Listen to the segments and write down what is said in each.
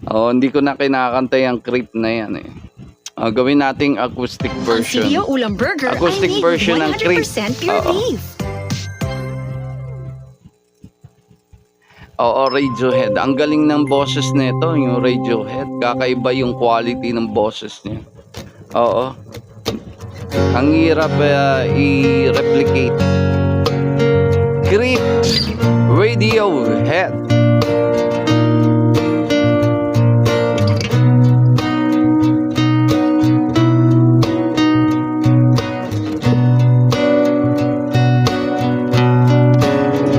Oh, hindi ko na kinakanta yung creep na yan eh. Gawin nating acoustic version. Ang Silio Ulam Burger Acoustic ay made version ng creep. 100% pure Oo. beef. Oo, Radiohead. Ang galing ng boses nito, yung Radiohead. Kakaiba yung quality ng boses niya. Oo. Ang hirap i-replicate. Creep Radiohead.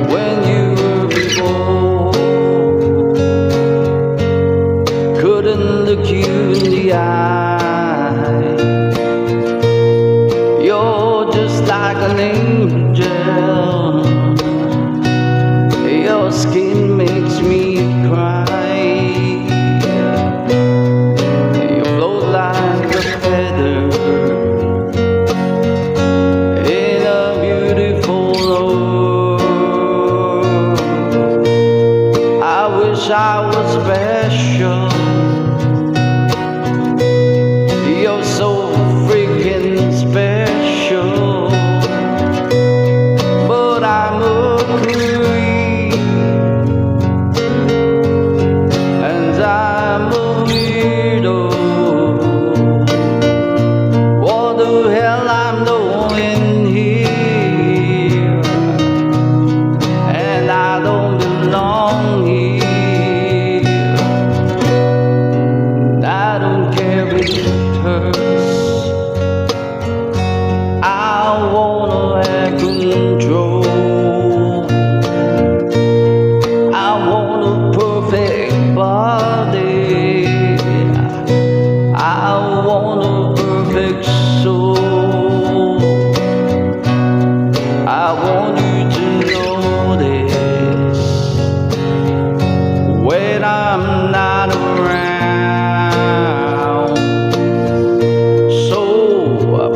When you were before, couldn't look you in the eye. You're just like an angel. Your skin makes me cry. You float like a feather in a beautiful world. I wish I was special. You're so freaking special, but I'm a creep, and I'm a weirdo. What the hell I'm doing here? And I don't belong here. I don't care if it hurts. I wanna have control. I want a perfect body. I want a perfect soul. I want you to know this when I'm not around. So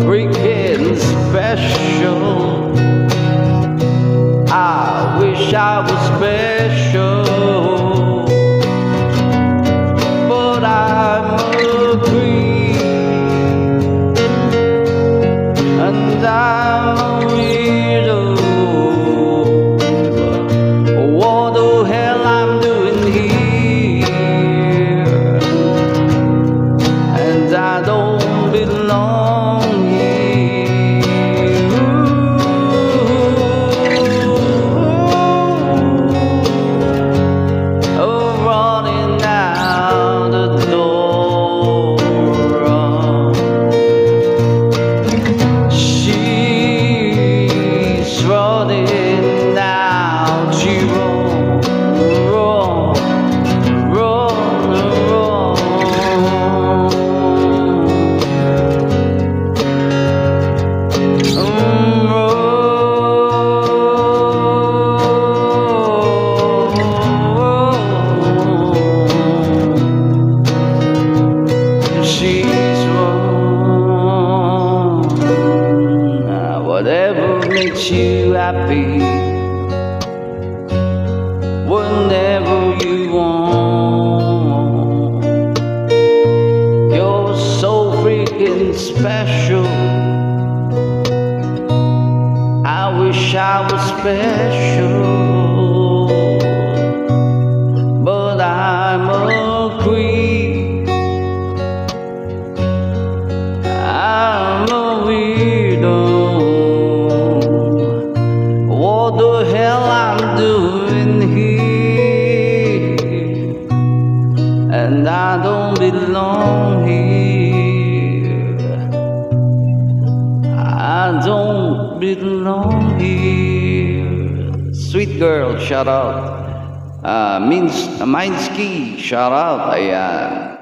freaking special. I wish I was special, but I'm a creep, and I'm a weirdo. What the hell I'm doing here? And I don't belong here. Oh, running out the door. She's running out. She run, run, she's wrong. Whatever makes you happy, whenever you want. You're so freaking special. I wish I was special, but I'm a creep. I'm a weirdo. What the hell I'm doing here? And I don't belong here. I don't belong here. Sweet girl, shout out. Minsky, shout out. Ayan.